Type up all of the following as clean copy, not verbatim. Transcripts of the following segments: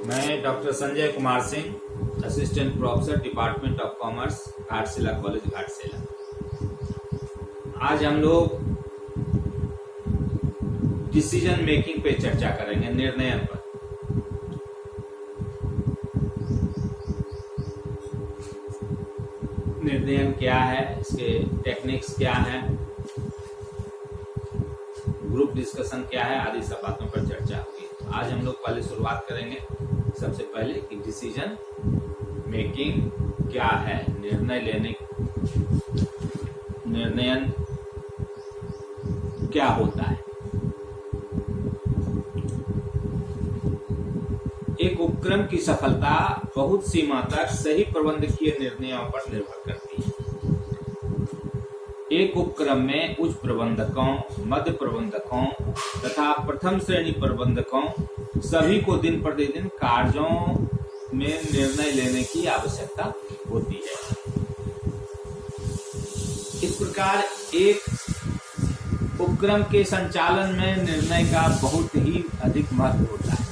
मैं doctor Sanjay Kumar Singh, assistant professor department of commerce, Ghatshila college Ghatshila. आज हम लोग डिसीजन मेकिंग पे चर्चा करेंगे, निर्णय पर। निर्णय क्या है, इसके टेक्निक्स क्या है, ग्रुप डिस्कशन क्या है, आदि सब बातों पर चर्चा होगी। आज हम लोग पहले शुरुआत करेंगे सबसे पहले कि डिसीजन मेकिंग क्या है, निर्णय क्या होता है। एक उपक्रम की सफलता बहुत सीमा तक सही प्रबंधकीय निर्णयों पर निर्भर करती है। एक उपक्रम में उच्च प्रबंधकों, मध्य प्रबंधकों तथा प्रथम श्रेणी प्रबंधकों सभी को दिन प्रतिदिन कार्यों में निर्णय लेने की आवश्यकता होती है। इस प्रकार एक उपक्रम के संचालन में निर्णय का बहुत ही अधिक महत्व होता है।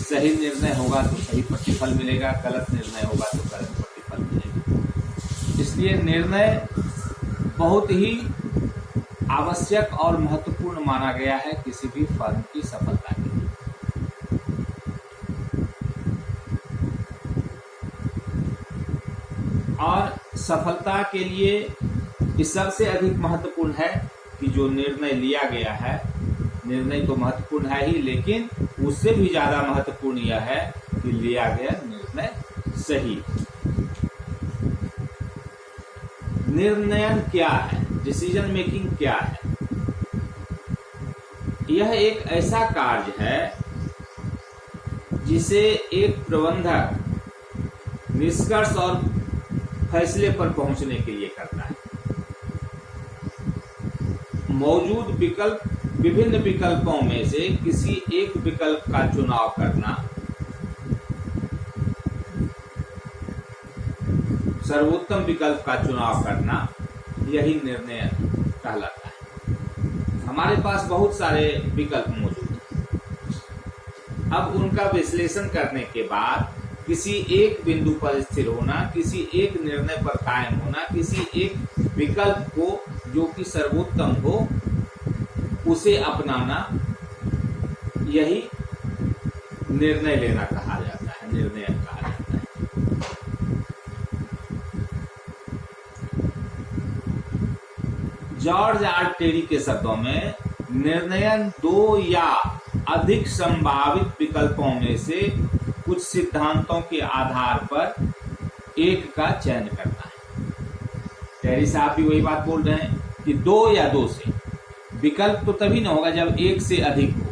सही निर्णय होगा तो सही प्रतिफल मिलेगा, गलत निर्णय होगा तो गलत प्रतिफल मिलेगा। इसलिए निर्णय बहुत ही आवश्यक और महत्वपूर्ण माना गया है किसी भी फर्म की सफलता के लिए। और सफलता के लिए इस सबसे अधिक महत्वपूर्ण है कि जो निर्णय लिया गया है, निर्णय तो महत्वपूर्ण है ही, लेकिन उससे भी ज्यादा महत्वपूर्ण यह है कि लिया गया निर्णय सही। निर्णय क्या है, डिसीजन मेकिंग क्या है? यह एक ऐसा कार्य है जिसे एक प्रबंधक निष्कर्ष और फैसले पर पहुंचने के लिए करता है। मौजूद विभिन्न विकल्पों में से किसी एक विकल्प का चुनाव करना, सर्वोत्तम विकल्प का चुनाव करना, यही निर्णय कहलाता है। हमारे पास बहुत सारे विकल्प मौजूद हैं। अब उनका विश्लेषण करने के बाद किसी एक बिंदु पर स्थिर होना, किसी एक निर्णय पर कायम होना, किसी एक विकल्प को जो कि सर्वोत्तम हो उसे अपनाना, यही निर्णय लेना कहा जाता है, निर्णय कहा जाता है। जॉर्ज आर टेरी के शब्दों में निर्णय दो या अधिक संभावित विकल्पों में से कुछ सिद्धांतों के आधार पर एक का चयन करना है। टेरी साहब भी वही बात बोल रहे हैं कि दो या दो से, विकल्प तो तभी ना होगा जब एक से अधिक हो।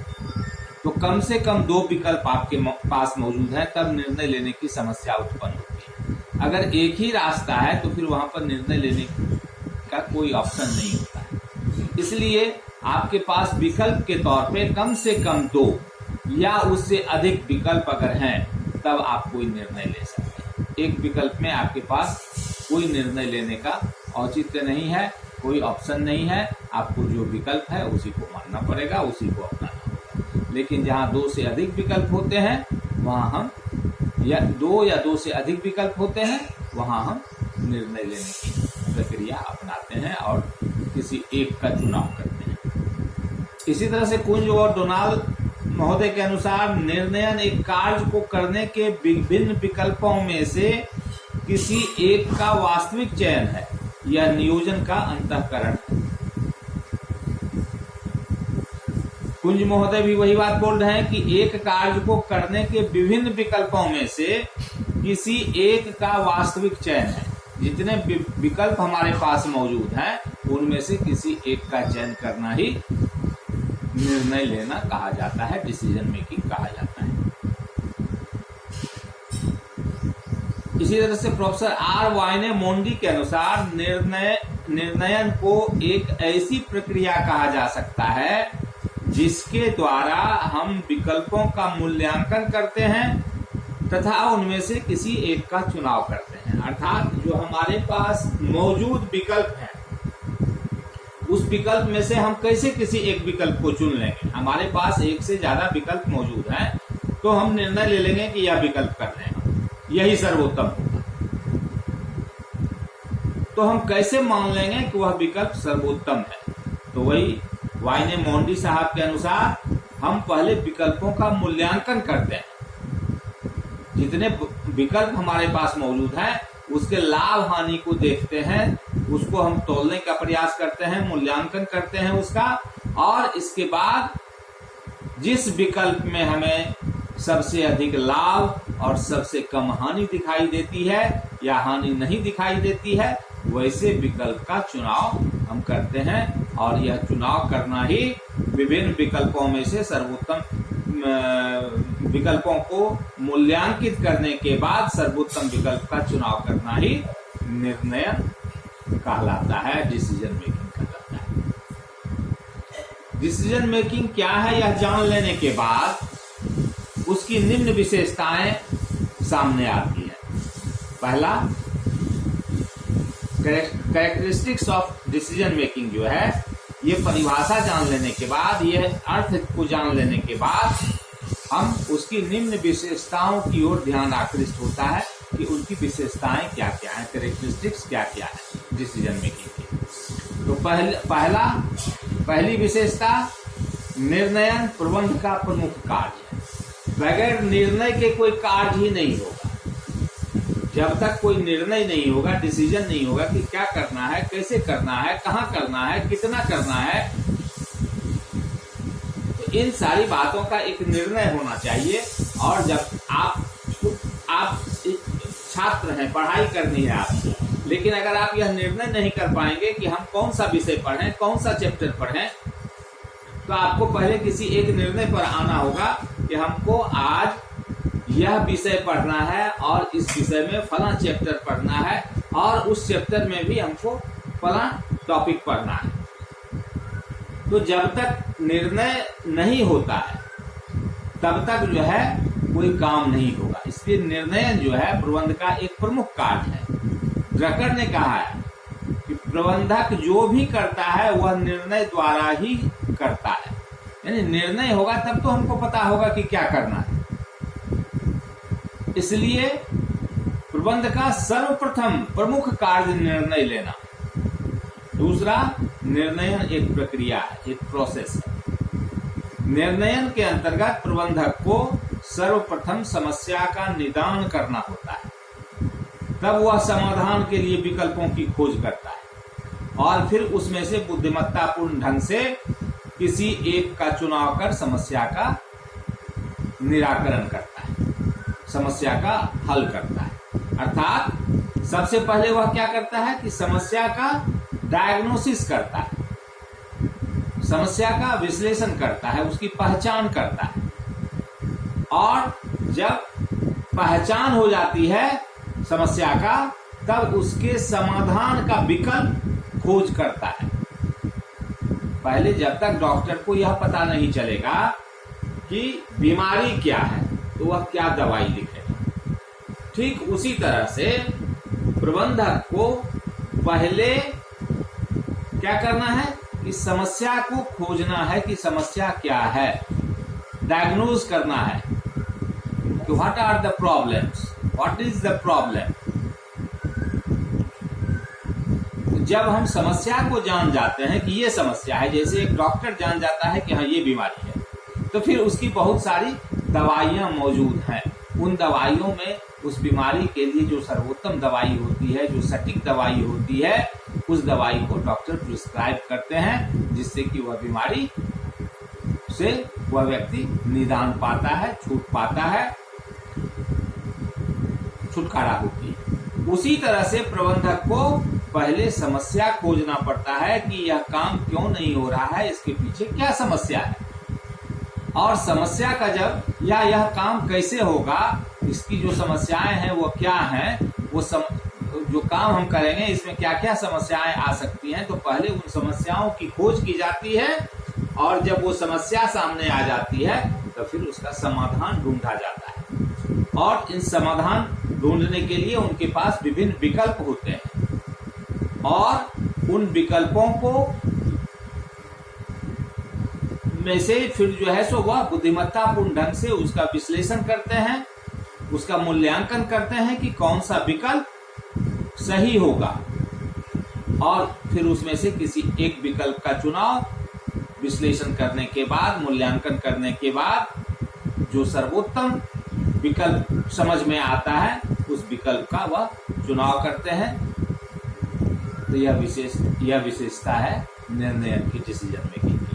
तो कम से कम दो विकल्प आपके पास मौजूद है, तब निर्णय लेने की समस्या उत्पन्न होती है। अगर एक ही रास्ता है तो फिर वहां पर निर्णय लेने का कोई ऑप्शन नहीं होता है। इसलिए आपके पास विकल्प के तौर पे कम से कम दो या उससे अधिक विकल्प अगर हैं, तब आप कोई निर्णय ले सकते हैं। एक विकल्प में आपके पास कोई निर्णय लेने का औचित्य नहीं है, कोई ऑप्शन नहीं है। आपको जो विकल्प है उसी को मानना पड़ेगा, उसी को अपनाना होगा। लेकिन जहाँ दो से अधिक विकल्प होते हैं वहां हम दो से अधिक विकल्प होते हैं, वहां हम निर्णय लेने की प्रक्रिया अपनाते हैं और किसी एक का चुनाव करते हैं। इसी तरह से कुंज और डोनाल्ड महोदय के अनुसार निर्णय एक कार्य को करने के विभिन्न विकल्पों में से किसी एक का वास्तविक चयन है। यह नियोजन का अंतःकरण है। कुंज महोदय भी वही बात बोल रहे हैं कि एक कार्य को करने के विभिन्न विकल्पों में से किसी एक का वास्तविक चयन है। जितने विकल्प हमारे पास मौजूद हैं, उनमें से किसी एक का चयन करना ही निर्णय लेना कहा जाता है, डिसीजन मेकिंग कहा जाता है। इसी तरह से प्रोफेसर आर वाइने मोंडी के अनुसार निर्णय को एक ऐसी प्रक्रिया कहा जा सकता है जिसके द्वारा हम विकल्पों का मूल्यांकन करते हैं तथा उनमें से किसी एक का चुनाव करते हैं। अर्थात जो हमारे पास मौजूद विकल्प हैं, उस विकल्प में से हम कैसे किसी एक विकल्प को चुन लेंगे। हमारे पास एक से ज्यादा विकल्प मौजूद हैं, तो हम निर्णय ले लेंगे कि यह विकल्प कर रहे हैं, यही सर्वोत्तम होगा। तो हम कैसे मान लेंगे कि वह विकल्प सर्वोत्तम है? तो वही वाइनेमोंडी साहब के अनुसार हम पहले विकल्पों का मूल्यांकन करते हैं। जितने विकल्प हमारे पास मौजूद हैं उसके लाभ हानि को देखते हैं, उसको हम तोलने का प्रयास करते हैं, मूल्यांकन करते हैं उसका, और इसके बाद जिस विकल्प में हमें सबसे अधिक लाभ और सबसे कम हानि दिखाई देती है या हानि नहीं दिखाई देती है, वैसे विकल्प का चुनाव हम करते हैं। और यह चुनाव करना ही विभिन्न विकल्पों में से सर्वोत्तम विकल्पों को मूल्यांकित करने के बाद सर्वोत्तम विकल्प का चुनाव करना ही निर्णय कहलाता है, डिसीजन मेकिंग कहलाता है। डिसीजन मेकिंग क्या है यह जान लेने के बाद उसकी निम्न विशेषताएं सामने आती है। पहला, कैरेक्टरिस्टिक्स ऑफ डिसीजन मेकिंग जो है, ये परिभाषा जान लेने के बाद, यह अर्थ को जान लेने के बाद हम उसकी निम्न विशेषताओं की ओर ध्यान आकृष्ट होता है कि उनकी विशेषताएं क्या क्या है, कैरेक्टरिस्टिक्स क्या क्या है डिसीजन मेकिंग की। तो पहली विशेषता, निर्णयन प्रबंध का प्रमुख कार्य है। बगैर निर्णय के कोई कार्य ही नहीं होगा। जब तक कोई निर्णय नहीं होगा, डिसीजन नहीं होगा कि क्या करना है, कैसे करना है, कहाँ करना है, कितना करना है, तो इन सारी बातों का एक निर्णय होना चाहिए। और जब आप छात्र हैं, पढ़ाई करनी है आपको, लेकिन अगर आप यह निर्णय नहीं कर पाएंगे कि हम कौन सा विषय पढ़ें, कौन सा चैप्टर पढ़ें, तो आपको पहले किसी एक निर्णय पर आना होगा कि हमको आज यह विषय पढ़ना है और इस विषय में फला चैप्टर पढ़ना है और उस चैप्टर में भी हमको फला टॉपिक पढ़ना है। तो जब तक निर्णय नहीं होता है तब तक जो है कोई काम नहीं होगा। इसलिए निर्णय जो है प्रबंध का एक प्रमुख कार्य है। ड्रकर ने कहा है कि प्रबंधक जो भी करता है वह निर्णय द्वारा ही करता है, यानी निर्णय होगा तब तो हमको पता होगा कि क्या करना है। इसलिए प्रबंध का सर्वप्रथम प्रमुख कार्य निर्णय लेना। दूसरा, निर्णयन एक प्रक्रिया है, एक प्रोसेस है। निर्णयन के अंतर्गत प्रबंधक को सर्वप्रथम समस्या का निदान करना होता है, तब वह समाधान के लिए विकल्पों की खोज करता है और फिर उसमें से बुद्धिमत्तापूर्ण ढंग से किसी एक का चुनाव कर समस्या का निराकरण करता है, समस्या का हल करता है। अर्थात सबसे पहले वह क्या करता है कि समस्या का डायग्नोसिस करता है, समस्या का विश्लेषण करता है, उसकी पहचान करता है, और जब पहचान हो जाती है समस्या का, तब उसके समाधान का विकल्प खोज करता है। पहले जब तक डॉक्टर को यह पता नहीं चलेगा कि बीमारी क्या है तो वह क्या दवाई लिखेगा, ठीक उसी तरह से प्रबंधक को पहले क्या करना है कि समस्या को खोजना है कि समस्या क्या है, डायग्नोज करना है कि what are the problems, what is the problem. जब हम समस्या को जान जाते हैं कि ये समस्या है, जैसे एक डॉक्टर जान जाता है कि हाँ ये बीमारी है, तो फिर उसकी बहुत सारी दवाइयाँ मौजूद हैं। उन दवाइयों में उस बीमारी के लिए जो सर्वोत्तम दवाई होती है, जो सटीक दवाई होती है, उस दवाई को डॉक्टर प्रिस्क्राइब करते हैं, जिससे कि वह बीमारी से वह व्यक्ति निदान पाता है, छूट पाता है, छुटकारा होती है। उसी तरह से प्रबंधक को पहले समस्या खोजना पड़ता है कि यह काम क्यों नहीं हो रहा है, इसके पीछे क्या समस्या है, और समस्या का जब या यह काम कैसे होगा, इसकी जो समस्याएं हैं वो क्या हैं, वो जो काम हम करेंगे इसमें क्या क्या समस्याएं आ सकती हैं, तो पहले उन समस्याओं की खोज की जाती है, और जब वो समस्या सामने आ जाती है तो फिर उसका समाधान ढूंढा जाता है। और इन समाधान ढूंढने के लिए उनके पास विभिन्न विकल्प होते हैं, और उन विकल्पों को उसमें से फिर जो है सो वह बुद्धिमत्तापूर्ण ढंग से उसका विश्लेषण करते हैं, उसका मूल्यांकन करते हैं कि कौन सा विकल्प सही होगा, और फिर उसमें से किसी एक विकल्प का चुनाव विश्लेषण करने के बाद, मूल्यांकन करने के बाद जो सर्वोत्तम विकल्प समझ में आता है उस विकल्प का वह चुनाव करते हैं। तो यह विशेषता है निर्णयन की, डिसीजन मेकिंग की।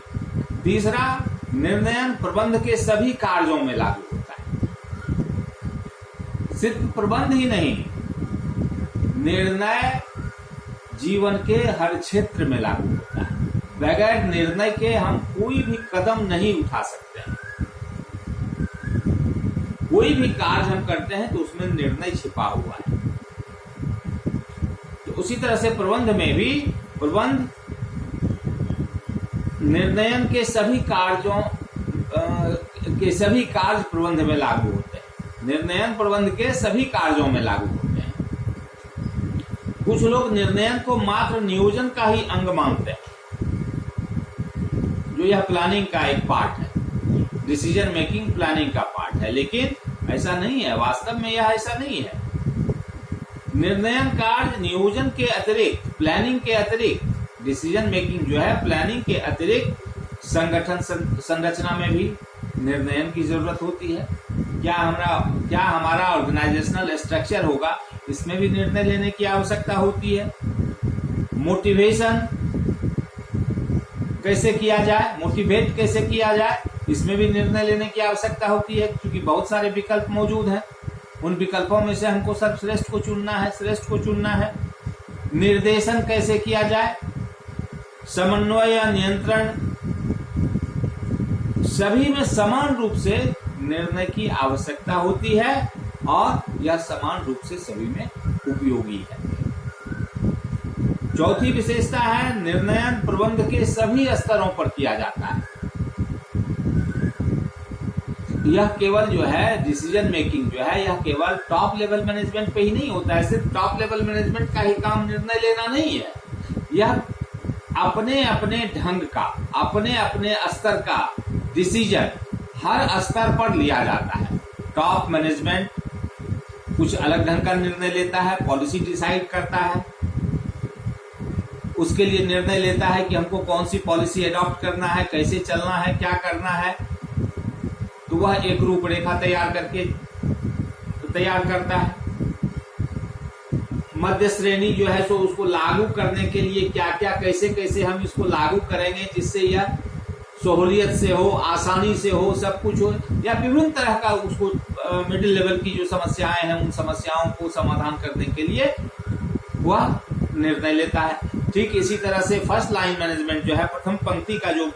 तीसरा, निर्णयन प्रबंध के सभी कार्यों में लागू होता है। सिर्फ प्रबंध ही नहीं, निर्णय जीवन के हर क्षेत्र में लागू होता है। बगैर निर्णय के हम कोई भी कदम नहीं उठा सकते हैं। कोई भी कार्य हम करते हैं तो उसमें निर्णय छिपा हुआ है। तो उसी तरह से प्रबंध में भी, प्रबंध निर्णयन के सभी कार्य प्रबंध में लागू होते हैं। निर्णयन प्रबंध के सभी कार्यों में लागू होते हैं। कुछ लोग निर्णयन को मात्र नियोजन का ही अंग मानते हैं, जो यह प्लानिंग का एक पार्ट है, डिसीजन मेकिंग प्लानिंग का पार्ट है, लेकिन ऐसा नहीं है। वास्तव में यह ऐसा नहीं है। निर्णयन कार्य नियोजन के अतिरिक्त, प्लानिंग के अतिरिक्त, डिसीजन मेकिंग जो है प्लानिंग के अतिरिक्त संगठन संरचना में भी निर्णयन की जरूरत होती है। क्या हमारा ऑर्गेनाइजेशनल स्ट्रक्चर होगा, इसमें भी निर्णय लेने की आवश्यकता होती है। मोटिवेशन कैसे किया जाए, मोटिवेट कैसे किया जाए, इसमें भी निर्णय लेने की आवश्यकता होती है, क्योंकि बहुत सारे विकल्प मौजूद हैं। उन विकल्पों में से हमको सर्वश्रेष्ठ को चुनना है, श्रेष्ठ को चुनना है। निर्देशन कैसे किया जाए, समन्वय या नियंत्रण, सभी में समान रूप से निर्णय की आवश्यकता होती है और यह समान रूप से सभी में उपयोगी है। चौथी विशेषता है, निर्णयन प्रबंध के सभी स्तरों पर किया जाता है। यह केवल जो है डिसीजन मेकिंग जो है, यह केवल टॉप लेवल मैनेजमेंट पे ही नहीं होता है। सिर्फ टॉप लेवल मैनेजमेंट का ही काम निर्णय लेना नहीं है। यह अपने अपने ढंग का, अपने अपने स्तर का डिसीजन हर स्तर पर लिया जाता है। टॉप मैनेजमेंट कुछ अलग ढंग का निर्णय लेता है, पॉलिसी डिसाइड करता है, उसके लिए निर्णय लेता है कि हमको कौन सी पॉलिसी अडॉप्ट करना है, कैसे चलना है, क्या करना है। तो वह एक रूपरेखा तैयार करता है। मध्य श्रेणी जो है सो उसको लागू करने के लिए क्या क्या, कैसे कैसे हम इसको लागू करेंगे जिससे यह सहूलियत से हो, आसानी से हो, सब कुछ हो, या विभिन्न तरह का उसको मिडिल लेवल की जो समस्याएं हैं उन समस्याओं को समाधान करने के लिए वह निर्णय लेता है। ठीक इसी तरह से फर्स्ट लाइन मैनेजमेंट जो है, प्रथम पंक्ति का जो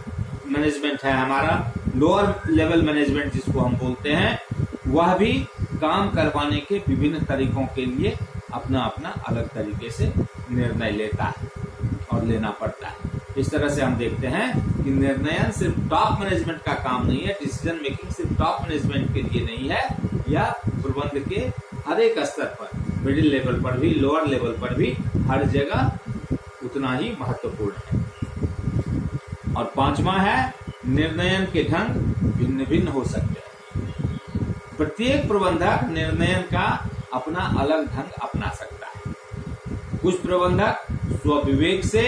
मैनेजमेंट है हमारा, लोअर लेवल मैनेजमेंट जिसको हम बोलते हैं, वह भी काम करवाने के विभिन्न तरीकों के लिए अपना अपना अलग तरीके से निर्णय लेता है और लेना पड़ता है। इस तरह से हम देखते हैं कि निर्णयन सिर्फ टॉप मैनेजमेंट का काम नहीं है, डिसीजन मेकिंग सिर्फ टॉप मैनेजमेंट के लिए नहीं है, यह प्रबंध के हर एक स्तर पर, मिडिल लेवल पर भी, लोअर लेवल पर भी, हर जगह उतना ही महत्वपूर्ण है। और पांचवा है, निर्णयन के ढंग भिन्न भिन्न हो सकते हैं। प्रत्येक प्रबंधक निर्णयन का अपना अलग ढंग अपना सकता है। कुछ प्रबंधक स्वविवेक से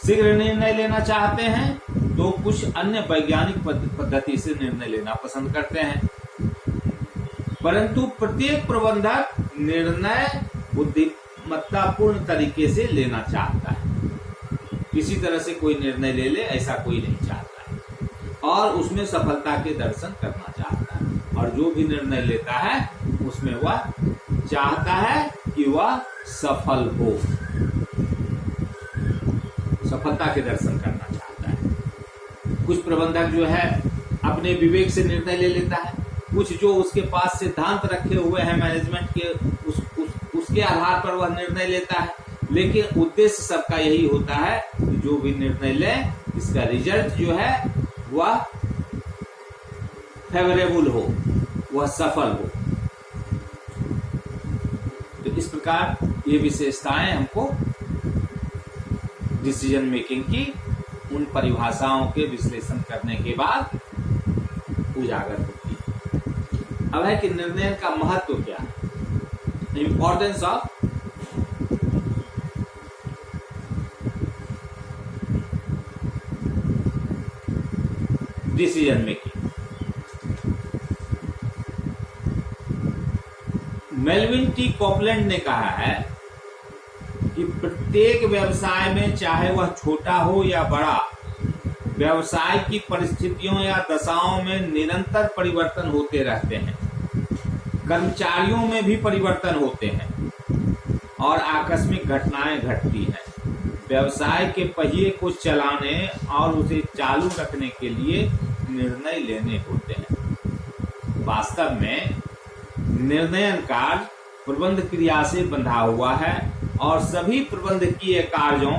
शीघ्र निर्णय लेना चाहते हैं, तो कुछ अन्य वैज्ञानिक पद्धति से निर्णय लेना पसंद करते हैं। परंतु प्रत्येक प्रबंधक निर्णय बुद्धिमत्तापूर्ण तरीके से लेना चाहता है। किसी तरह से कोई निर्णय ले ले ऐसा कोई नहीं चाहता है, और उसमें सफलता के दर्शन करना चाहता है। और जो भी निर्णय लेता है उसमें वह चाहता है कि वह सफल हो, सफलता के दर्शन करना चाहता है। कुछ प्रबंधक जो है अपने विवेक से निर्णय ले लेता है, कुछ जो उसके पास सिद्धांत रखे हुए हैं मैनेजमेंट के, उसके आधार पर वह निर्णय लेता है। लेकिन उद्देश्य सबका यही होता है कि जो भी निर्णय ले इसका रिजल्ट जो है वह फेवरेबल हो, वह सफल हो। तो इस प्रकार ये विशेषताएं हमको डिसीजन मेकिंग की उन परिभाषाओं के विश्लेषण करने के बाद उजागर होती है। अब है कि निर्णय का महत्व क्या है, importance of decision making. Melvin T Copeland ने कहा है कि प्रत्येक व्यवसाय में, चाहे वह छोटा हो या बड़ा, व्यवसाय की परिस्थितियों या दशाओं में निरंतर परिवर्तन होते रहते हैं। कर्मचारियों में भी परिवर्तन होते हैं और आकस्मिक घटनाएं घटती हैं। व्यवसाय के पहिए को चलाने और उसे चालू रखने के लिए निर्णय लेने होते हैं। वास्तव में निर्णयन कार्य प्रबंध क्रिया से बंधा हुआ है और सभी प्रबंधकीय कार्यों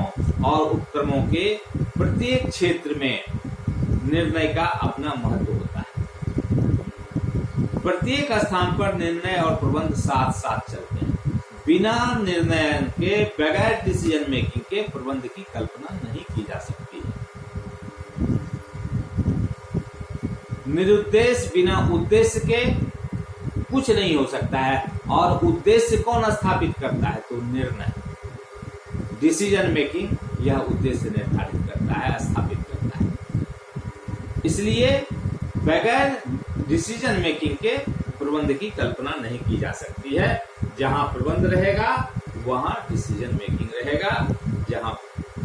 और उपक्रमों के प्रत्येक क्षेत्र में निर्णय का अपना महत्व होता है। प्रत्येक स्थान पर निर्णय और प्रबंध साथ साथ चलते हैं। बिना निर्णय के, बगैर डिसीजन मेकिंग के प्रबंध की कल्पना नहीं की जा सकती है। निरुद्देश्य बिना उद्देश्य के कुछ नहीं हो सकता है, और उद्देश्य कौन स्थापित करता है? तो निर्णय, डिसीजन मेकिंग यह उद्देश्य निर्धारित करता है, स्थापित करता है। इसलिए बगैर डिसीजन मेकिंग के प्रबंध की कल्पना नहीं की जा सकती है। जहां प्रबंध रहेगा वहां डिसीजन मेकिंग रहेगा, जहां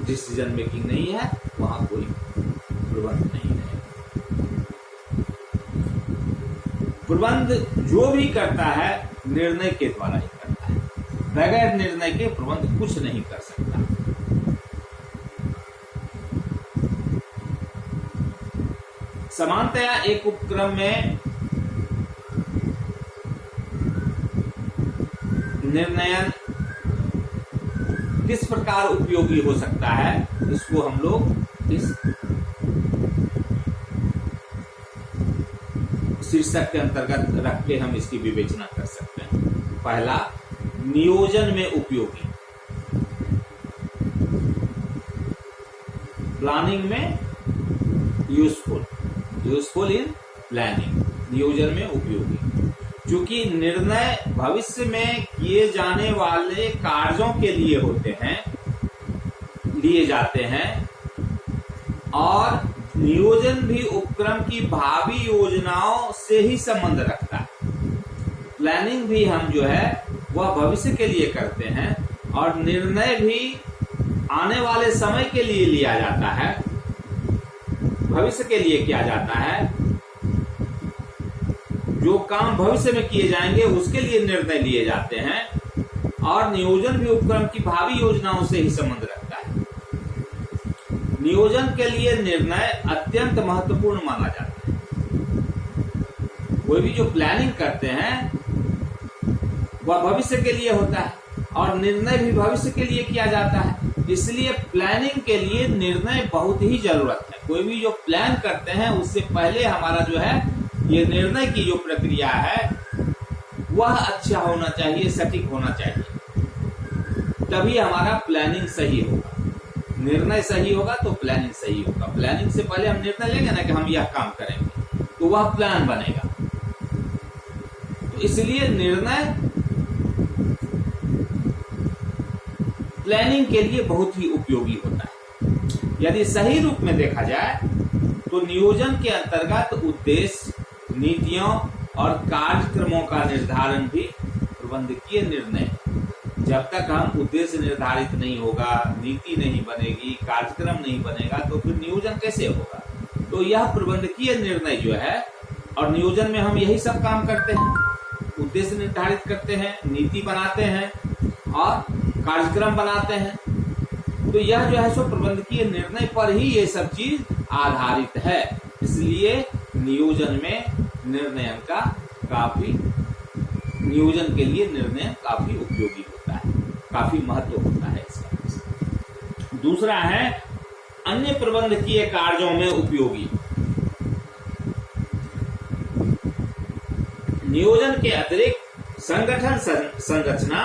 डिसीजन मेकिंग नहीं है वहां कोई प्रबंध नहीं रहेगा। प्रबंध जो भी करता है निर्णय के द्वारा ही करता है, बगैर निर्णय के प्रबंध कुछ नहीं कर सकता। सामान्यतया एक उपक्रम में निर्णयन किस प्रकार उपयोगी हो सकता है, इसको हम लोग इस शीर्षक के अंतर्गत रख के हम इसकी विवेचना कर सकते हैं। पहला, नियोजन में उपयोगी, प्लानिंग में यूजफुल, यूजफुल इन प्लानिंग, नियोजन में उपयोगी। क्योंकि निर्णय भविष्य में किए जाने वाले कार्यों के लिए होते हैं, लिए जाते हैं, और नियोजन भी उपक्रम की भावी योजनाओं से ही संबंध रखता है। प्लानिंग भी हम जो है वह भविष्य के लिए करते हैं, और निर्णय भी आने वाले समय के लिए लिया जाता है, भविष्य के लिए किया जाता है। जो काम भविष्य में किए जाएंगे उसके लिए निर्णय लिए जाते हैं, और नियोजन भी उपक्रम की भावी योजनाओं से ही संबंध रखता है। नियोजन के लिए निर्णय अत्यंत महत्वपूर्ण माना जाता है। कोई भी जो प्लानिंग करते हैं वह भविष्य के लिए होता है, और निर्णय भी भविष्य के लिए किया जाता है। इसलिए प्लानिंग के लिए निर्णय बहुत ही जरूरत है। कोई भी जो प्लान करते हैं उससे पहले हमारा जो है ये निर्णय की जो प्रक्रिया है वह अच्छा होना चाहिए, सटीक होना चाहिए, तभी हमारा प्लानिंग सही होगा। निर्णय सही होगा तो प्लानिंग सही होगा। प्लानिंग से पहले हम निर्णय लेंगे ना कि हम यह काम करेंगे, तो वह प्लान बनेगा। तो इसलिए निर्णय प्लानिंग के लिए बहुत ही उपयोगी होता है। यदि सही रूप में देखा जाए तो नियोजन के अंतर्गत उद्देश्य, नीतियों और कार्यक्रमों का निर्धारण भी प्रबंधकीय निर्णय। जब तक हम उद्देश्य निर्धारित नहीं होगा, नीति नहीं बनेगी, कार्यक्रम नहीं बनेगा, तो फिर नियोजन कैसे होगा? तो यह प्रबंधकीय निर्णय जो है, और नियोजन में हम यही सब काम करते हैं, उद्देश्य निर्धारित करते हैं, नीति बनाते हैं और कार्यक्रम बनाते हैं। तो यह जो है सो प्रबंधकीय निर्णय पर ही ये सब चीज आधारित है। इसलिए नियोजन में नियोजन के लिए निर्णय काफी उपयोगी होता है, काफी महत्व होता है इसका। दूसरा है अन्य प्रबंधकीय कार्यों में उपयोगी। नियोजन के अतिरिक्त संगठन संरचना,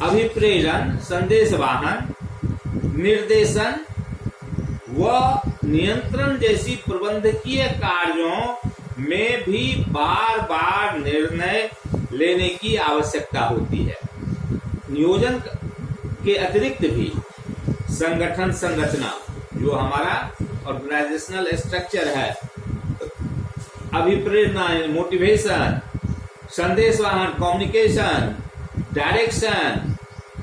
अभिप्रेरण, संदेशवाहन, निर्देशन, वह नियंत्रण जैसी प्रबंधकीय कार्यों में भी बार बार निर्णय लेने की आवश्यकता होती है। नियोजन के अतिरिक्त भी संगठन संरचना, जो हमारा ऑर्गेनाइजेशनल स्ट्रक्चर है, अभिप्रेरणा मोटिवेशन, संदेशवाहन कम्युनिकेशन, डायरेक्शन,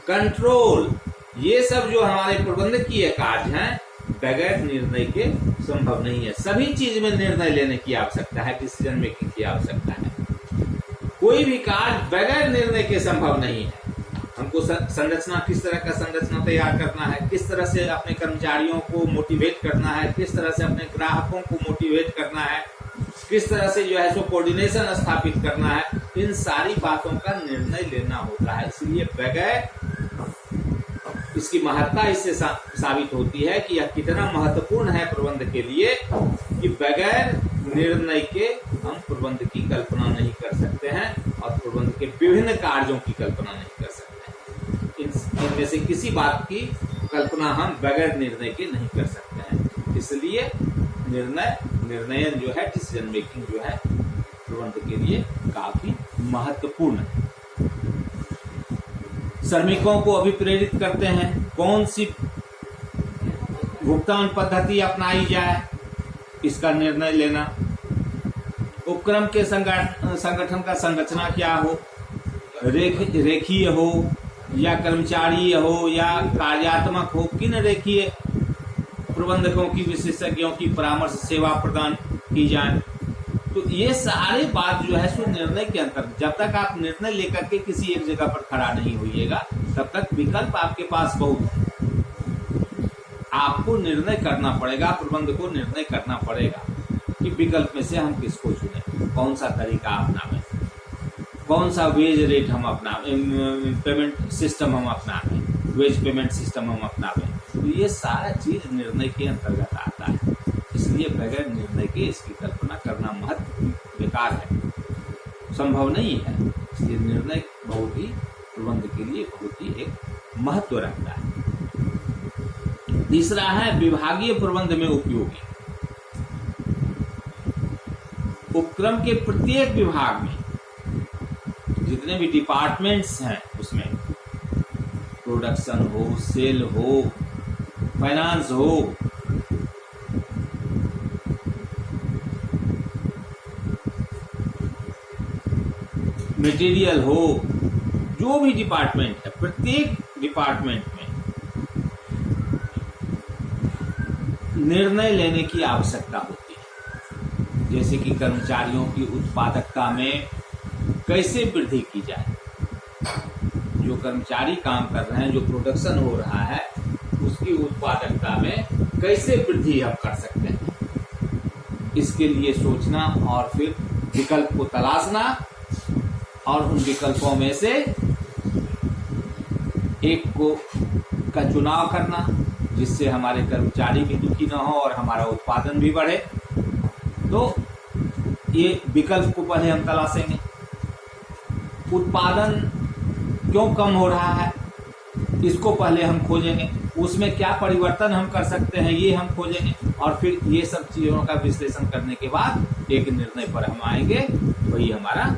कंट्रोल, ये सब जो हमारे प्रबंधकीय कार्य हैं बगैर निर्णय के संभव नहीं है। सभी चीज में निर्णय लेने की आवश्यकता है, डिसीजन मेकिंग की आवश्यकता है। कोई भी कार्य बगैर निर्णय के संभव नहीं है। हमको संरचना, किस तरह का संरचना तैयार करना है, किस तरह से अपने कर्मचारियों को मोटिवेट करना है, किस तरह से अपने ग्राहकों को मोटिवेट करना है, किस तरह से जो है सो कोऑर्डिनेशन स्थापित करना है, इन सारी बातों का निर्णय लेना होता है। इसलिए बगैर, इसकी महत्ता इससे साबित होती है कि यह कितना महत्वपूर्ण है प्रबंध के लिए, कि बगैर निर्णय के हम प्रबंध की कल्पना नहीं कर सकते हैं और प्रबंध के विभिन्न कार्यों की कल्पना नहीं कर सकते हैं। इनमें से किसी बात की कल्पना हम बगैर निर्णय के नहीं कर सकते हैं। इसलिए निर्णयन जो है, डिसीजन मेकिंग जो है, प्रबंध के लिए काफी महत्वपूर्ण है। श्रमिकों को अभिप्रेरित करते हैं कौन सी भुगतान पद्धति अपनाई जाए, इसका निर्णय लेना। उपक्रम के संगठन का संरचना क्या हो, रेखीय हो या कर्मचारी हो या कार्यात्मक हो, किन रेखीय प्रबंधकों की, विशेषज्ञों की परामर्श सेवा प्रदान की जाए। तो ये सारे बात जो है सो निर्णय के अंतर्गत, जब तक आप निर्णय लेकर के किसी एक जगह पर खड़ा नहीं होइएगा तब तक विकल्प आपके पास बहुत है। आपको निर्णय करना पड़ेगा, प्रबंध को निर्णय करना पड़ेगा कि विकल्प में से हम किसको चुने, कौन सा तरीका अपनावें, कौन सा वेज रेट हम अपनावें, पेमेंट सिस्टम हम अपनावें, वेज पेमेंट सिस्टम हम अपनावें। तो ये सारा चीज निर्णय के अंतर्गत आता है। इसलिए बगैर निर्णय के इसकी कल्पना करना बेकार है, संभव नहीं है। इसलिए निर्णय बहुत ही प्रबंध के लिए बहुत ही एक महत्व रखता है। तीसरा है विभागीय प्रबंध में उपयोगी। उपक्रम के प्रत्येक विभाग में जितने भी डिपार्टमेंट्स हैं, उसमें प्रोडक्शन हो, सेल हो, फाइनेंस हो, मटेरियल हो, जो भी डिपार्टमेंट है, प्रत्येक डिपार्टमेंट में निर्णय लेने की आवश्यकता होती है। जैसे कि कर्मचारियों की उत्पादकता में कैसे वृद्धि की जाए, जो कर्मचारी काम कर रहे हैं, जो प्रोडक्शन हो रहा है, उसकी उत्पादकता में कैसे वृद्धि हम कर सकते हैं, इसके लिए सोचना और फिर विकल्प को तलाशना और उन विकल्पों में से एक का चुनाव करना, जिससे हमारे कर्मचारी भी दुखी ना हो और हमारा उत्पादन भी बढ़े। तो ये विकल्प को पहले हम तलाशेंगे। उत्पादन क्यों कम हो रहा है, इसको पहले हम खोजेंगे। उसमें क्या परिवर्तन हम कर सकते हैं, ये हम खोजेंगे। और फिर ये सब चीजों का विश्लेषण करने के बाद एक निर्णय पर हम आएंगे, वही हमारा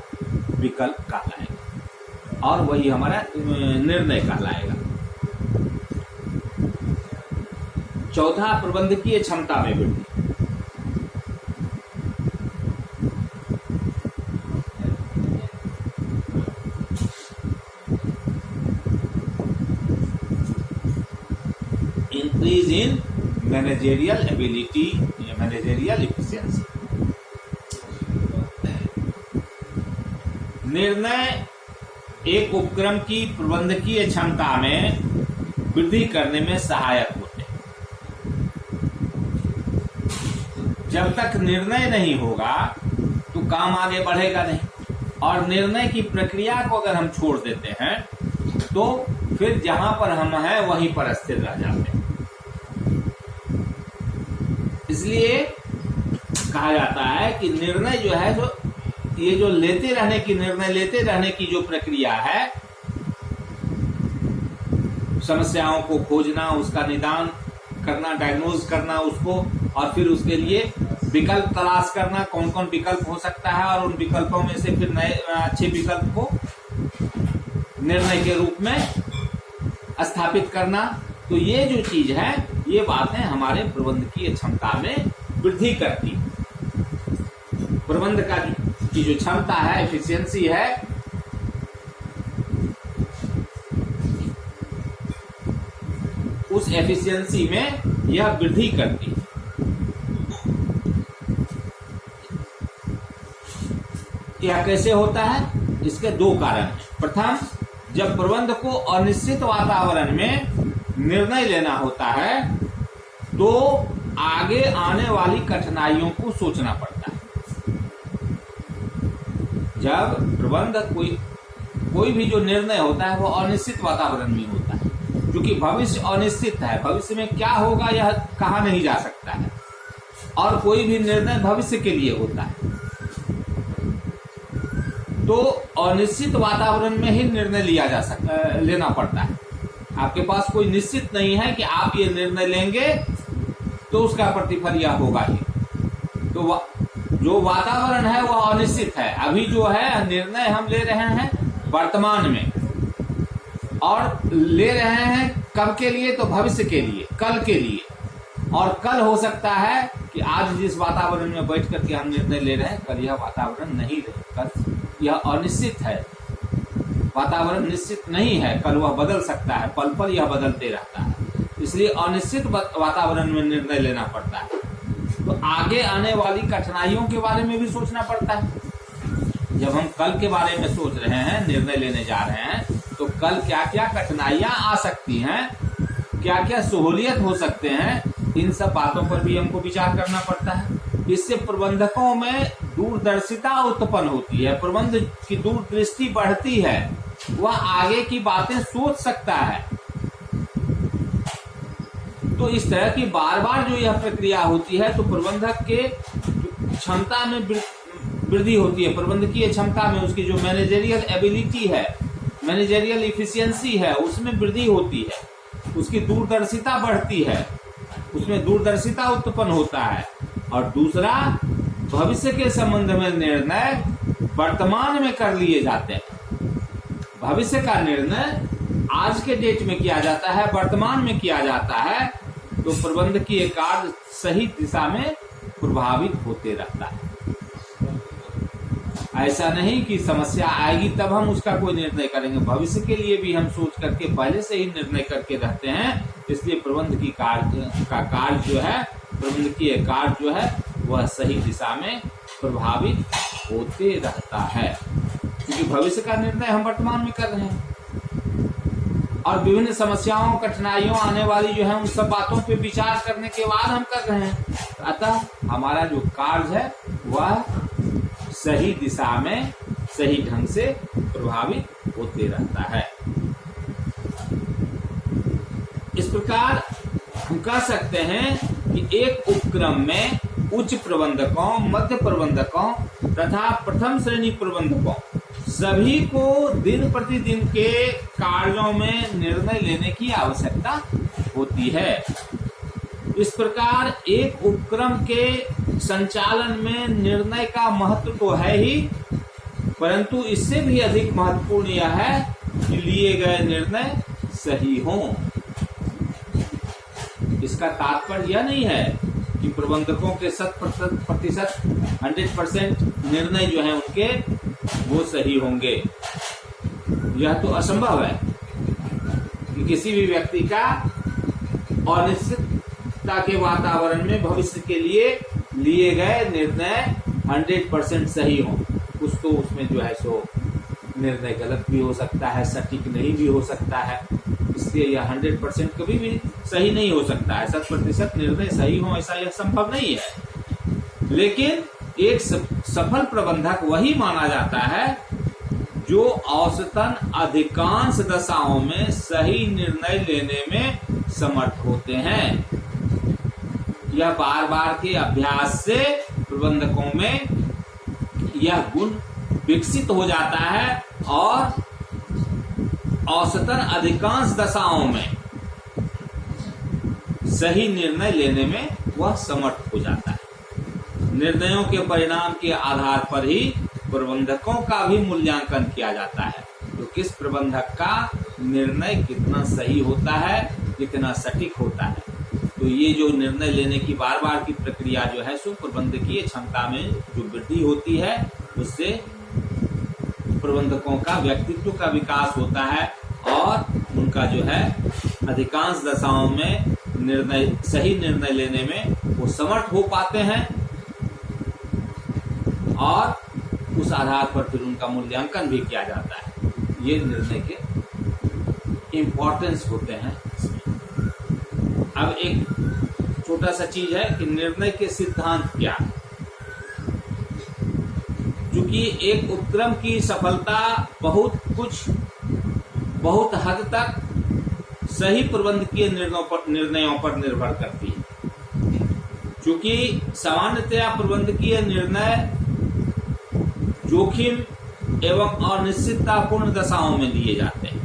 विकल्प कहलाएगा और वही हमारा निर्णय कहलाएगा। चौथा, प्रबंधकीय क्षमता में वृद्धि। Increase in managerial ability, managerial efficiency. निर्णय एक उपक्रम की प्रबंधकीय क्षमता में वृद्धि करने में सहायक होते हैं। जब तक निर्णय नहीं होगा तो काम आगे बढ़ेगा नहीं, और निर्णय की प्रक्रिया को अगर हम छोड़ देते हैं तो फिर जहां पर हम हैं वहीं पर स्थिर रह जाते हैं। इसलिए कहा जाता है कि निर्णय जो है, जो ये जो निर्णय लेते रहने की जो प्रक्रिया है, समस्याओं को खोजना, उसका निदान करना, डायग्नोज करना उसको, और फिर उसके लिए विकल्प तलाश करना, कौन कौन विकल्प हो सकता है, और उन विकल्पों में से फिर नए अच्छे विकल्प को निर्णय के रूप में स्थापित करना। तो ये जो चीज है, ये बातें हमारे प्रबंधकीय क्षमता में वृद्धि करती। प्रबंध की जो क्षमता है, एफिशिएंसी है, उस एफिशिएंसी में यह वृद्धि करती। यह कैसे होता है? इसके दो कारण हैं। प्रथम, जब प्रबंध को अनिश्चित वातावरण में निर्णय लेना होता है तो आगे आने वाली कठिनाइयों को सोचना पड़ता है। जब प्रबंध कोई भी जो निर्णय होता है वो अनिश्चित वातावरण में होता है, क्योंकि भविष्य अनिश्चित है, भविष्य में क्या होगा यह कहा नहीं जा सकता है, और कोई भी निर्णय भविष्य के लिए होता है। तो अनिश्चित वातावरण में ही निर्णय लेना पड़ता है। आपके पास कोई निश्चित नहीं है कि आप ये निर्णय लेंगे तो उसका प्रतिफल यह होगा ही। तो जो वातावरण है वह अनिश्चित है। अभी जो है निर्णय हम ले रहे हैं वर्तमान में, और ले रहे हैं कब के लिए? तो भविष्य के लिए, कल के लिए। और कल हो सकता है कि आज जिस वातावरण में बैठ करके हम निर्णय ले रहे हैं, कल यह वातावरण नहीं रहे, कल यह अनिश्चित है, वातावरण निश्चित नहीं है, कल वह बदल सकता है, पल पल यह बदलते रहता है। इसलिए अनिश्चित वातावरण में निर्णय लेना पड़ता है। तो आगे आने वाली कठिनाइयों के बारे में भी सोचना पड़ता है। जब हम कल के बारे में सोच रहे हैं, निर्णय लेने जा रहे हैं, तो कल क्या क्या कठिनाइयां आ सकती हैं, क्या क्या सहूलियत हो सकते हैं, इन सब बातों पर भी हमको विचार करना पड़ता है। इससे प्रबंधकों में दूरदर्शिता उत्पन्न होती है, प्रबंध की दूरदृष्टि बढ़ती है, वह आगे की बातें सोच सकता है। तो इस तरह की बार बार जो यह प्रक्रिया होती है, तो प्रबंधक के क्षमता में वृद्धि होती है, प्रबंधकीय क्षमता में, उसकी जो मैनेजरियल एबिलिटी है, मैनेजरियल इफिशियंसी है, उसमें वृद्धि होती है, उसकी दूरदर्शिता बढ़ती है, उसमें दूरदर्शिता उत्पन्न होता है। और दूसरा, भविष्य के संबंध में निर्णय वर्तमान में कर लिए जाते हैं। भविष्य का निर्णय आज के डेट में किया जाता है, वर्तमान में किया जाता है, तो प्रबंधकीय कार्य सही दिशा में प्रभावित होते रहता है। ऐसा नहीं कि समस्या आएगी तब हम उसका कोई निर्णय करेंगे, भविष्य के लिए भी हम सोच करके पहले से ही निर्णय करके रहते हैं। इसलिए प्रबंध की कार्य जो है, प्रबंधकीय कार्य जो है, वह सही दिशा में प्रभावित होते रहता है, क्योंकि भविष्य का निर्णय हम वर्तमान में कर रहे हैं, और विभिन्न समस्याओं, कठिनाइयों आने वाली जो है, उन सब बातों पे विचार करने के बाद हम कर रहे हैं। अतः हमारा जो कार्य है वह सही दिशा में, सही ढंग से प्रभावित होते रहता है। इस प्रकार हम कह सकते हैं कि एक उपक्रम में उच्च प्रबंधकों, मध्य प्रबंधकों तथा प्रथम श्रेणी प्रबंधकों सभी को दिन प्रतिदिन के कार्यों में निर्णय लेने की आवश्यकता होती है। इस प्रकार एक उपक्रम के संचालन में निर्णय का महत्व तो है ही, परंतु इससे भी अधिक महत्वपूर्ण यह है कि लिए गए निर्णय सही हों। इसका तात्पर्य यह नहीं है कि प्रबंधकों के 100% 100% निर्णय जो है उनके वो सही होंगे। यह तो असंभव है कि किसी भी व्यक्ति का अनिश्चितता के वातावरण में भविष्य के लिए लिए गए निर्णय 100% सही हों। कुछ तो उसमें जो है सो निर्णय गलत भी हो सकता है, सटीक नहीं भी हो सकता है। इसलिए यह 100% कभी भी सही नहीं हो सकता है। 100% निर्णय सही हो ऐसा यह संभव नहीं है। लेकिन एक सफल प्रबंधक वही माना जाता है जो औसतन अधिकांश दशाओं में सही निर्णय लेने में समर्थ होते हैं। यह बार बार के अभ्यास से प्रबंधकों में यह गुण विकसित हो जाता है और औसतन अधिकांश दशाओं में सही निर्णय लेने में वह समर्थ हो जाता है। निर्णयों के परिणाम के आधार पर ही प्रबंधकों का भी मूल्यांकन किया जाता है, तो किस प्रबंधक का निर्णय कितना सही होता है, कितना सटीक होता है। तो ये जो निर्णय लेने की बार बार की प्रक्रिया जो है सो प्रबंधकीय क्षमता में जो वृद्धि होती है, उससे प्रबंधकों का व्यक्तित्व का विकास होता है और उनका जो है अधिकांश दशाओं में सही निर्णय लेने में वो समर्थ हो पाते हैं और उस आधार पर फिर उनका मूल्यांकन भी किया जाता है। ये निर्णय के इम्पोर्टेंस होते हैं। अब एक छोटा सा चीज है कि निर्णय के सिद्धांत क्या है। क्योंकि एक उपक्रम की सफलता बहुत हद तक सही प्रबंधकीय निर्णयों पर निर्भर करती है। क्योंकि सामान्यतया प्रबंधकीय निर्णय जोखिम एवं अनिश्चिततापूर्ण दशाओं में लिए जाते हैं।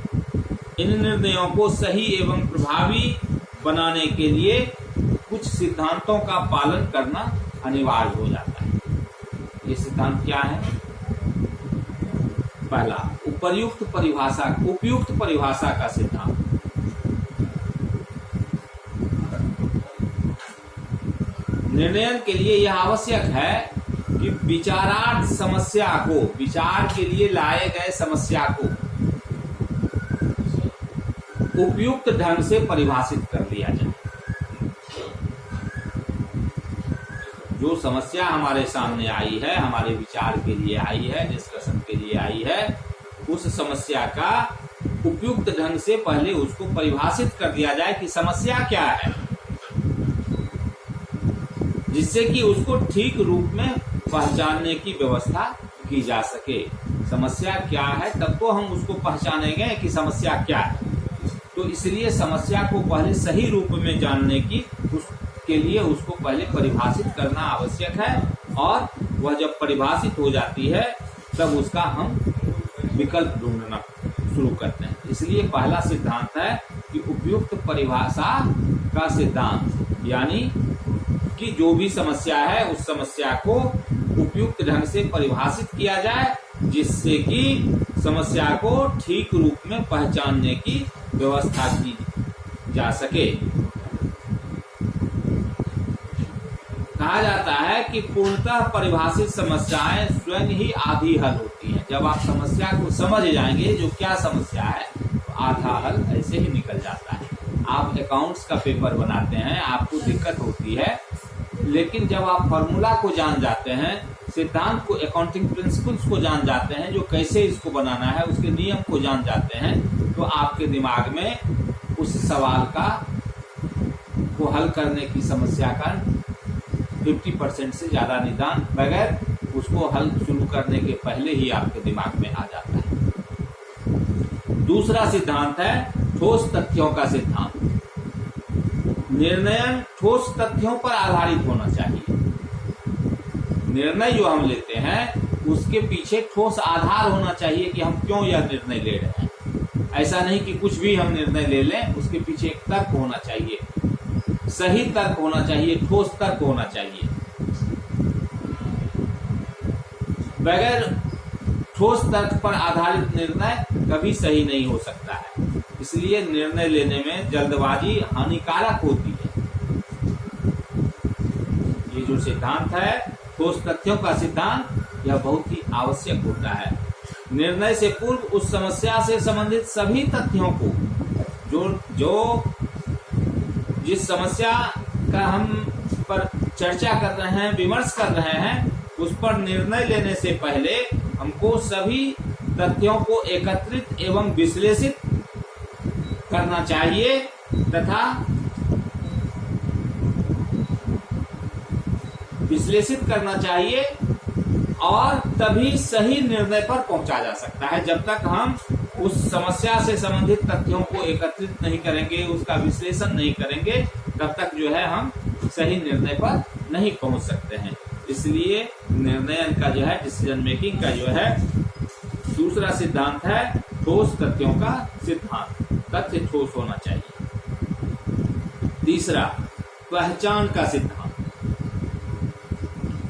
इन निर्णयों को सही एवं प्रभावी बनाने के लिए कुछ सिद्धांतों का पालन करना अनिवार्य हो जाता है। ये सिद्धांत क्या है? पहला, उपयुक्त परिभाषा का सिद्धांत। निर्णय के लिए यह आवश्यक है कि विचारार्थ समस्या को, विचार के लिए लाए गए समस्या को उपयुक्त ढंग से परिभाषित कर लिया जाए। जो समस्या हमारे सामने आई है, हमारे विचार के लिए आई है, डिस्कशन के लिए आई है, उस समस्या का उपयुक्त ढंग से पहले उसको परिभाषित कर दिया जाए कि समस्या क्या है, जिससे कि उसको ठीक रूप में पहचानने की व्यवस्था की जा सके। समस्या क्या है तब तो हम उसको पहचानेंगे कि समस्या क्या है। तो इसलिए समस्या को पहले सही रूप में जानने की उसके लिए उसको पहले परिभाषित करना आवश्यक है, और वह जब परिभाषित हो जाती है तब उसका हम विकल्प ढूंढना शुरू करते हैं। इसलिए पहला सिद्धांत है कि उपयुक्त परिभाषा का सिद्धांत, यानी कि जो भी समस्या है उस समस्या को उपयुक्त ढंग से परिभाषित किया जाए, जिससे कि समस्या को ठीक रूप में पहचानने की व्यवस्था की जा सके। कहा जाता है कि पूर्णतः परिभाषित समस्याएं स्वयं ही आधी हल होती हैं। जब आप समस्या को समझ जाएंगे जो क्या समस्या है, तो आधा हल ऐसे ही निकल जाता है। आप अकाउंट्स का पेपर बनाते हैं, आपको दिक्कत होती है, लेकिन जब आप फॉर्मूला को जान जाते हैं, सिद्धांत को, अकाउंटिंग प्रिंसिपल्स को जान जाते हैं, जो कैसे इसको बनाना है उसके नियम को जान जाते हैं, तो आपके दिमाग में उस सवाल को हल करने की समस्या का 50% से ज्यादा निदान बगैर उसको हल शुरू करने के पहले ही आपके दिमाग में आ जाता है। दूसरा सिद्धांत है ठोस तथ्यों का सिद्धांत। निर्णय ठोस तथ्यों पर आधारित होना चाहिए। निर्णय जो हम लेते हैं उसके पीछे ठोस आधार होना चाहिए कि हम क्यों यह निर्णय ले रहे हैं। ऐसा नहीं कि कुछ भी हम निर्णय ले लें, उसके पीछे एक तर्क होना चाहिए, सही तर्क होना चाहिए, ठोस तर्क होना चाहिए। बगैर ठोस तर्क पर आधारित निर्णय कभी सही नहीं हो सकता है। इसलिए निर्णय लेने में जल्दबाजी हानिकारक होती है। ये जो सिद्धांत है ठोस तथ्यों का सिद्धांत, यह बहुत ही आवश्यक होता है। निर्णय से पूर्व उस समस्या से संबंधित सभी तथ्यों को, जो जिस समस्या का हम पर चर्चा कर रहे हैं, विमर्श कर रहे हैं, उस पर निर्णय लेने से पहले हमको सभी तथ्यों को एकत्रित एवं विश्लेषित करना चाहिए तथा और तभी सही निर्णय पर पहुंचा जा सकता है। जब तक हम उस समस्या से संबंधित तथ्यों को एकत्रित नहीं करेंगे, उसका विश्लेषण नहीं करेंगे, तब तक जो है हम सही निर्णय पर नहीं पहुंच सकते हैं। इसलिए निर्णय का जो है, डिसीजन मेकिंग का जो है दूसरा सिद्धांत है ठोस तथ्यों का सिद्धांत। तथ्य ठोस होना चाहिए। तीसरा, पहचान का सिद्धांत।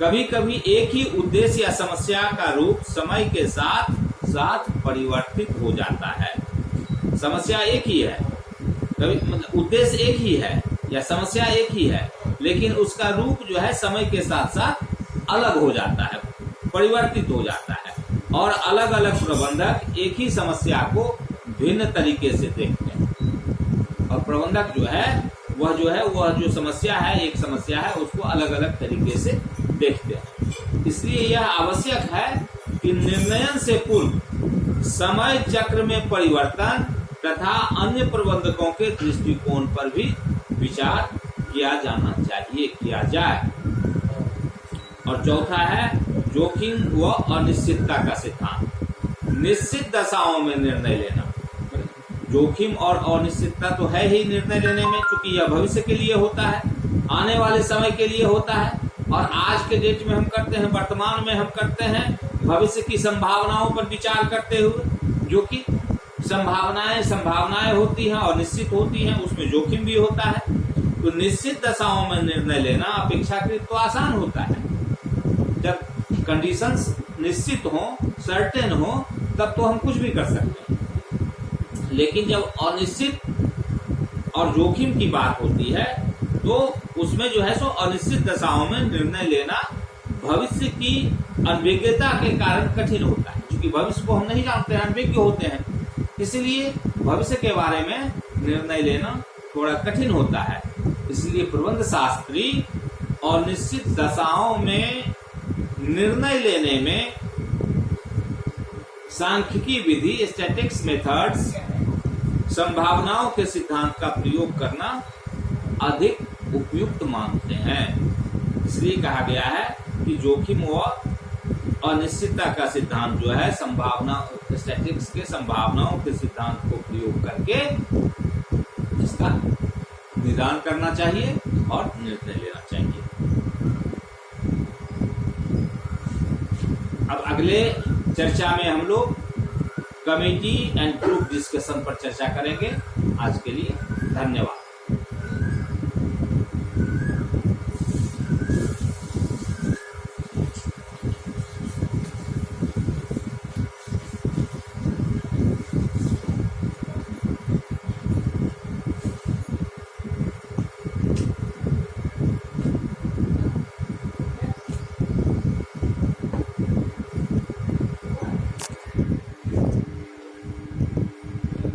कभी कभी एक ही उद्देश्य या समस्या का रूप समय के साथ साथ परिवर्तित हो जाता है। समस्या एक ही है, कभी मतलब उद्देश्य एक ही है या समस्या एक ही है, लेकिन उसका रूप जो है समय के साथ साथ अलग हो जाता है, परिवर्तित हो जाता है। और अलग अलग प्रबंधक एक ही समस्या को भिन्न तरीके से देखते हैं। और प्रबंधक जो है वह जो समस्या है, एक समस्या है, उसको अलग अलग तरीके से देखते हैं। इसलिए यह आवश्यक है कि निर्णयन से पूर्व समय चक्र में परिवर्तन तथा अन्य प्रबंधकों के दृष्टिकोण पर भी विचार किया जाए। और चौथा है जोखिम व अनिश्चितता का सिद्धांत। निश्चित दशाओं में निर्णय लेना। जोखिम और अनिश्चितता तो है ही निर्णय लेने में, क्योंकि यह भविष्य के लिए होता है, आने वाले समय के लिए होता है। और आज के डेट में हम करते हैं, वर्तमान में हम करते हैं भविष्य की संभावनाओं पर विचार करते हुए, जो कि संभावनाएं होती हैं और निश्चित होती हैं, उसमें जोखिम भी होता है। तो निश्चित दशाओं में निर्णय लेना अपेक्षाकृत तो आसान होता है। जब कंडीशंस निश्चित हो, सर्टेन हो, तब तो हम कुछ भी कर सकते हैं। लेकिन जब अनिश्चित और जोखिम की बात होती है तो उसमें जो है सो अनिश्चित दशाओं में निर्णय लेना भविष्य की अनभिज्ञता के कारण कठिन होता है, क्योंकि भविष्य को हम नहीं जानते हैं, अनभिज्ञ होते हैं। इसलिए भविष्य के बारे में निर्णय लेना थोड़ा कठिन होता है। इसलिए प्रबंध शास्त्री अनिश्चित दशाओं में निर्णय लेने में सांख्यिकी विधि, स्टैटिक्स मेथड्स, संभावनाओं के सिद्धांत का प्रयोग करना अधिक उपयुक्त मानते हैं। इसलिए कहा गया है कि जोखिम व अनिश्चितता का सिद्धांत जो है संभावना, स्टैटिक्स के संभावनाओं के सिद्धांत को प्रयोग करके इसका निदान करना चाहिए और निर्णय लेना चाहिए। अब अगले चर्चा में हम लोग कमेटी एंड ग्रुप डिस्कशन पर चर्चा करेंगे। आज के लिए धन्यवाद।